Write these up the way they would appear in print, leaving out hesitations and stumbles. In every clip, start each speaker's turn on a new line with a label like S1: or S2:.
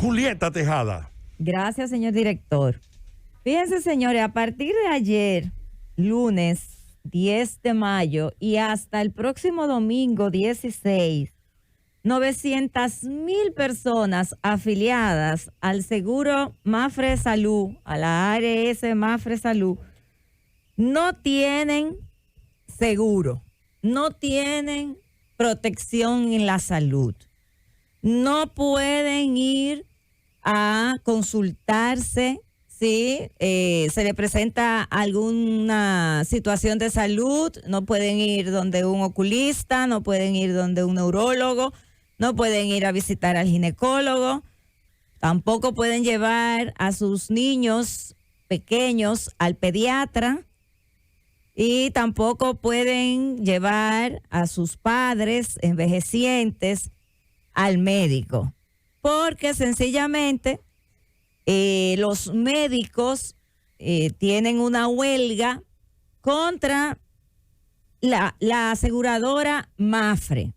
S1: Julieta Tejada.
S2: Gracias, señor director. Fíjense, señores, a partir de ayer, lunes 10 de mayo y hasta el próximo domingo 16, 900,000 personas afiliadas al seguro Mafre Salud, a la ARS Mafre Salud, no tienen seguro, no tienen protección en la salud, no pueden ir a consultarse si se le presenta alguna situación de salud, no pueden ir donde un oculista, no pueden ir donde un neurólogo, no pueden ir a visitar al ginecólogo, tampoco pueden llevar a sus niños pequeños al pediatra y tampoco pueden llevar a sus padres envejecientes al médico, porque sencillamente los médicos tienen una huelga contra la aseguradora Mafre.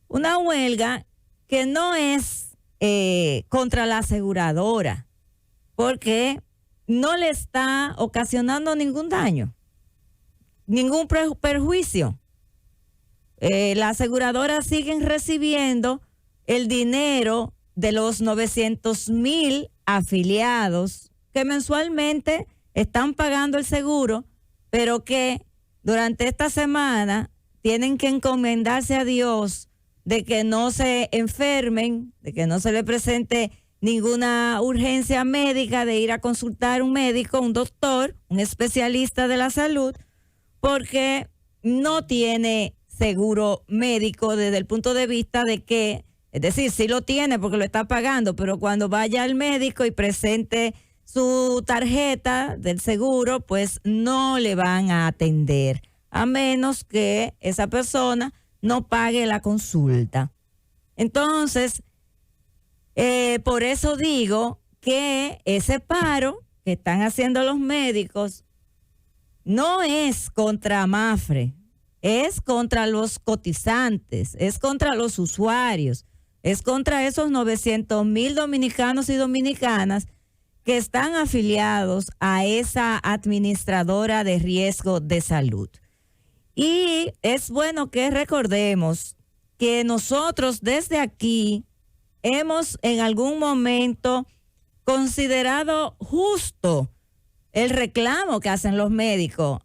S2: Una huelga que no es contra la aseguradora, porque no le está ocasionando ningún daño, ningún perjuicio. La aseguradora siguen recibiendo el dinero de los 900,000 afiliados que mensualmente están pagando el seguro, pero que durante esta semana tienen que encomendarse a Dios de que no se enfermen, de que no se le presente ninguna urgencia médica de ir a consultar a un médico, un doctor, un especialista de la salud, porque no tiene seguro médico desde el punto de vista de que, es decir, sí lo tiene porque lo está pagando, pero cuando vaya al médico y presente su tarjeta del seguro, pues no le van a atender, a menos que esa persona no pague la consulta. Entonces, por eso digo que ese paro que están haciendo los médicos no es contra Mafre, es contra los cotizantes, es contra los usuarios, es contra esos 900,000 dominicanos y dominicanas que están afiliados a esa administradora de riesgo de salud. Y es bueno que recordemos que nosotros desde aquí hemos en algún momento considerado justo el reclamo que hacen los médicos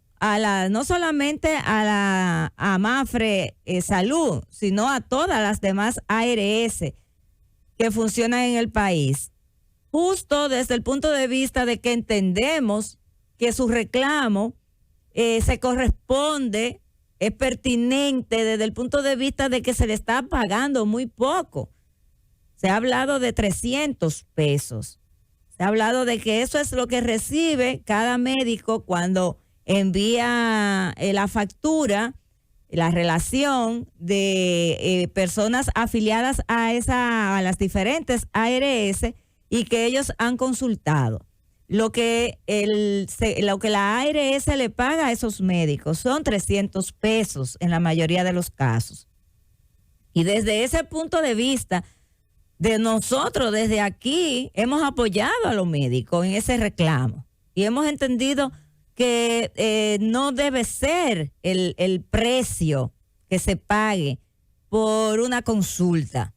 S2: no solamente a Mafre Salud, sino a todas las demás ARS que funcionan en el país. Justo desde el punto de vista de que entendemos que su reclamo se corresponde, es pertinente desde el punto de vista de que se le está pagando muy poco. Se ha hablado de 300 pesos. Se ha hablado de que eso es lo que recibe cada médico cuando envía la factura, la relación de personas afiliadas a las diferentes ARS y que ellos han consultado. Lo que la ARS le paga a esos médicos son 300 pesos en la mayoría de los casos. Y desde ese punto de vista, de nosotros desde aquí hemos apoyado a los médicos en ese reclamo y hemos entendido que no debe ser el precio que se pague por una consulta,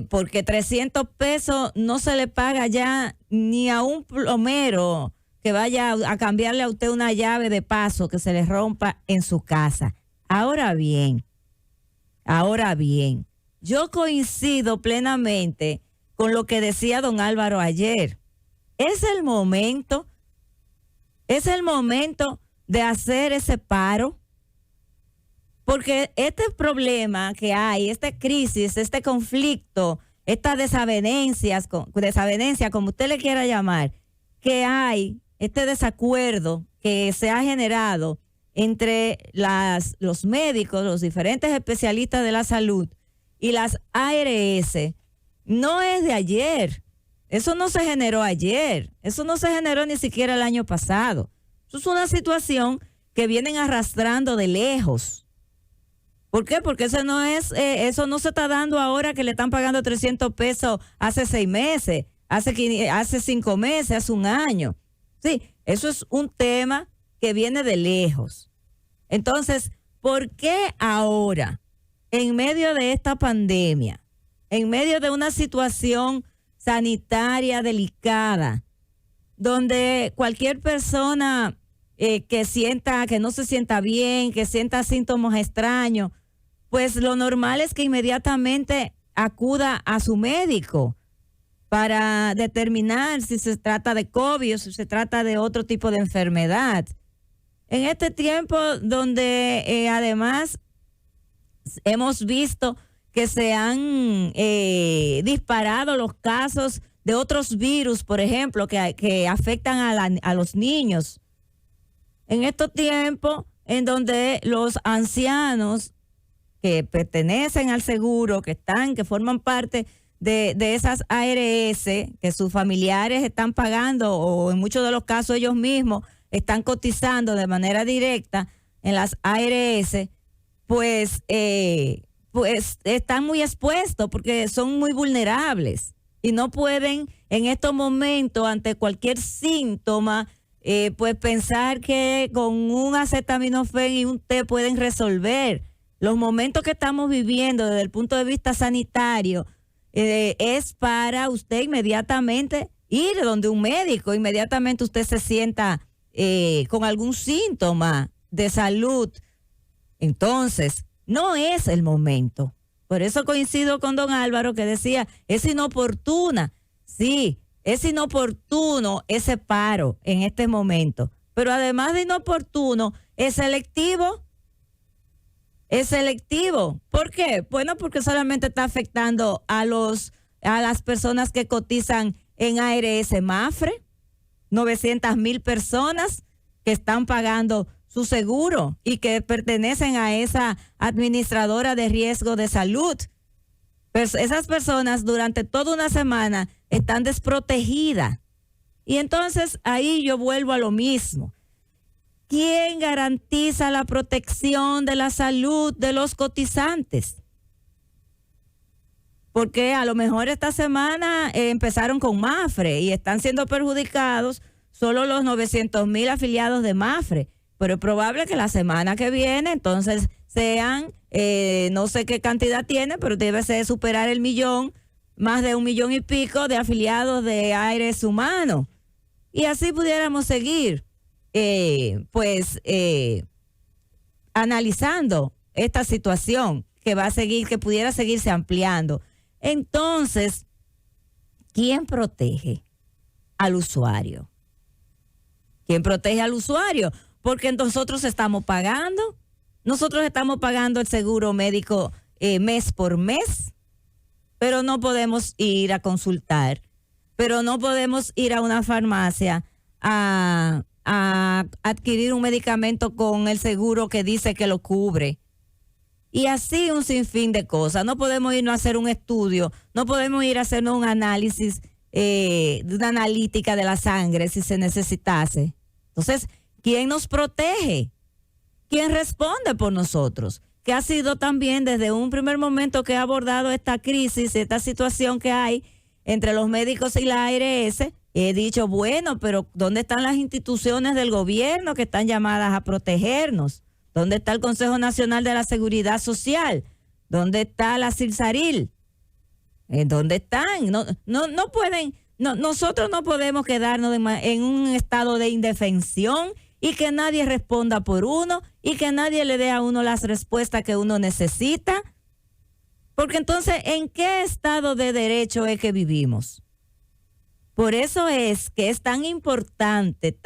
S2: porque 300 pesos no se le paga ya ni a un plomero que vaya a cambiarle a usted una llave de paso que se le rompa en su casa. Ahora bien, yo coincido plenamente con lo que decía don Álvaro ayer. Es el momento de hacer ese paro, porque este problema que hay, esta crisis, este conflicto, esta desavenencia, como usted le quiera llamar, que hay, este desacuerdo que se ha generado entre los médicos, los diferentes especialistas de la salud y las ARS, no es de ayer. Eso no se generó ayer, eso no se generó ni siquiera el año pasado. Eso es una situación que vienen arrastrando de lejos. ¿Por qué? Porque eso no se está dando ahora que le están pagando 300 pesos hace 6 meses, hace 5 meses, hace un año. Sí, eso es un tema que viene de lejos. Entonces, ¿por qué ahora, en medio de esta pandemia, en medio de una situación sanitaria delicada, donde cualquier persona que no se sienta bien, que sienta síntomas extraños, pues lo normal es que inmediatamente acuda a su médico para determinar si se trata de COVID o si se trata de otro tipo de enfermedad? En este tiempo donde además hemos visto que se han disparado los casos de otros virus, por ejemplo, que afectan a los niños. En estos tiempos en donde los ancianos que pertenecen al seguro, que forman parte de esas ARS, que sus familiares están pagando o en muchos de los casos ellos mismos están cotizando de manera directa en las ARS, pues están muy expuestos porque son muy vulnerables y no pueden en estos momentos ante cualquier síntoma pues pensar que con un acetaminofén y un té pueden resolver. Los momentos que estamos viviendo desde el punto de vista sanitario es para usted inmediatamente ir donde un médico, inmediatamente usted se sienta con algún síntoma de salud. Entonces, no es el momento. Por eso coincido con don Álvaro que decía, es inoportuna. Sí, es inoportuno ese paro en este momento. Pero además de inoportuno, es selectivo. Es selectivo. ¿Por qué? Bueno, porque solamente está afectando a las personas que cotizan en ARS Mafre, 900,000 personas que están pagando su seguro y que pertenecen a esa administradora de riesgo de salud. Pues esas personas durante toda una semana están desprotegidas. Y entonces ahí yo vuelvo a lo mismo. ¿Quién garantiza la protección de la salud de los cotizantes? Porque a lo mejor esta semana empezaron con Mafre y están siendo perjudicados solo los 900,000 afiliados de Mafre. Pero es probable que la semana que viene entonces sean, no sé qué cantidad tiene, pero debe ser superar el 1,000,000, más de 1,000,000 y pico de afiliados de ARS Humano. Y así pudiéramos seguir. Analizando esta situación que pudiera seguirse ampliando. Entonces, ¿quién protege al usuario? ¿Quién protege al usuario? Porque nosotros estamos pagando el seguro médico mes por mes, pero no podemos ir a consultar, pero no podemos ir a una farmacia a adquirir un medicamento con el seguro que dice que lo cubre. Y así un sinfín de cosas. No podemos irnos a hacer un estudio, no podemos ir a hacer un análisis, una analítica de la sangre si se necesitase. Entonces, ¿quién nos protege? ¿Quién responde por nosotros? Que ha sido también desde un primer momento que ha abordado esta crisis, esta situación que hay entre los médicos y la ARS. He dicho, bueno, pero ¿dónde están las instituciones del gobierno que están llamadas a protegernos? ¿Dónde está el Consejo Nacional de la Seguridad Social? ¿Dónde está la CIRSARIL? ¿Dónde están? No pueden, nosotros no podemos quedarnos en un estado de indefensión y que nadie responda por uno y que nadie le dé a uno las respuestas que uno necesita. Porque entonces, ¿en qué estado de derecho es que vivimos? Por eso es que es tan importante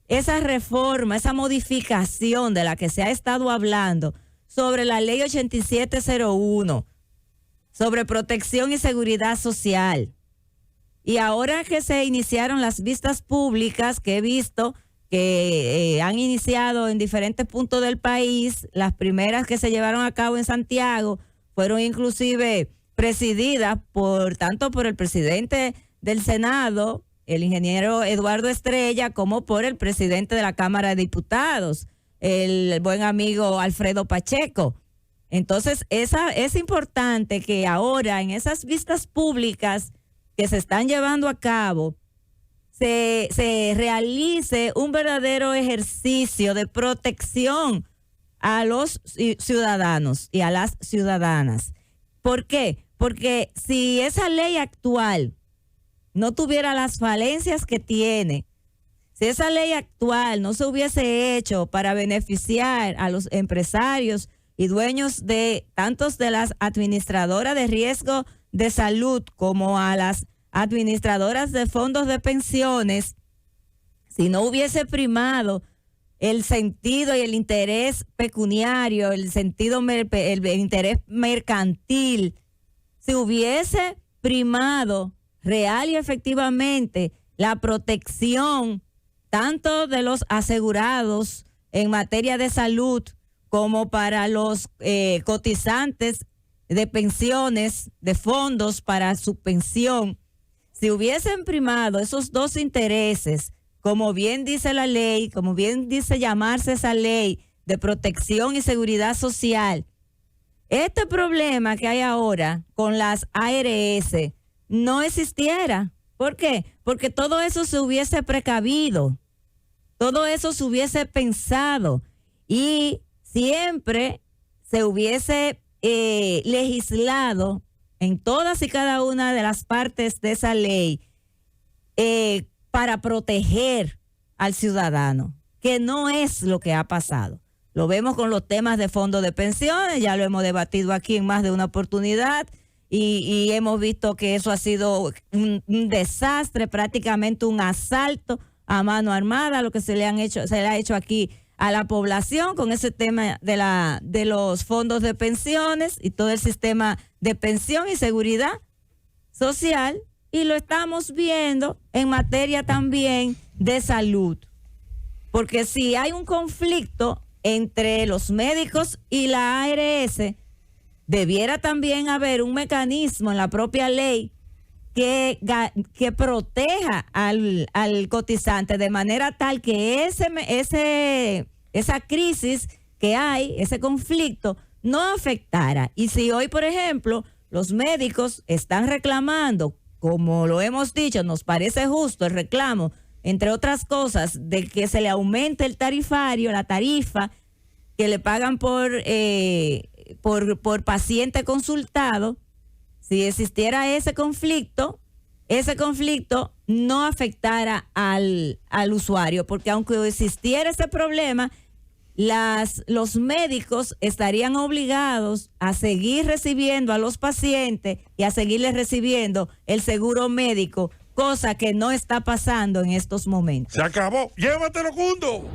S2: esa reforma, esa modificación de la que se ha estado hablando sobre la ley 8701, sobre protección y seguridad social. Y ahora que se iniciaron las vistas públicas, que he visto que han iniciado en diferentes puntos del país, las primeras que se llevaron a cabo en Santiago fueron inclusive presididas tanto por el presidente del Senado, el ingeniero Eduardo Estrella, como por el presidente de la Cámara de Diputados, el buen amigo Alfredo Pacheco. Entonces, es importante que ahora en esas vistas públicas que se están llevando a cabo, se realice un verdadero ejercicio de protección a los ciudadanos y a las ciudadanas. ¿Por qué? Porque si esa ley actual no tuviera las falencias que tiene, si esa ley actual no se hubiese hecho para beneficiar a los empresarios y dueños de tantos de las administradoras de riesgo de salud como a las administradoras de fondos de pensiones, si no hubiese primado el sentido y el interés pecuniario, el interés mercantil, si hubiese primado real y efectivamente la protección tanto de los asegurados en materia de salud como para los cotizantes de pensiones, de fondos para su pensión, si hubiesen primado esos dos intereses, como bien dice la ley, como bien dice llamarse esa ley de protección y seguridad social, este problema que hay ahora con las ARS no existiera. ¿Por qué? Porque todo eso se hubiese precavido, todo eso se hubiese pensado y siempre se hubiese legislado en todas y cada una de las partes de esa ley para proteger al ciudadano, que no es lo que ha pasado. Lo vemos con los temas de fondos de pensiones, ya lo hemos debatido aquí en más de una oportunidad y hemos visto que eso ha sido un desastre, prácticamente un asalto a mano armada, lo que se le ha hecho aquí a la población con ese tema de los fondos de pensiones y todo el sistema de pensión y seguridad social, y lo estamos viendo en materia también de salud. Porque si hay un conflicto entre los médicos y la ARS, debiera también haber un mecanismo en la propia ley que proteja al cotizante de manera tal que esa crisis que hay, ese conflicto, no afectara. Y si hoy, por ejemplo, los médicos están reclamando, como lo hemos dicho, nos parece justo el reclamo, entre otras cosas, de que se le aumente el tarifario, la tarifa que le pagan por paciente consultado. Si existiera ese conflicto no afectara al usuario, porque aunque existiera ese problema, los médicos estarían obligados a seguir recibiendo a los pacientes y a seguirles recibiendo el seguro médico, cosa que no está pasando en estos momentos.
S1: Se acabó. Llévatelo, Cundo.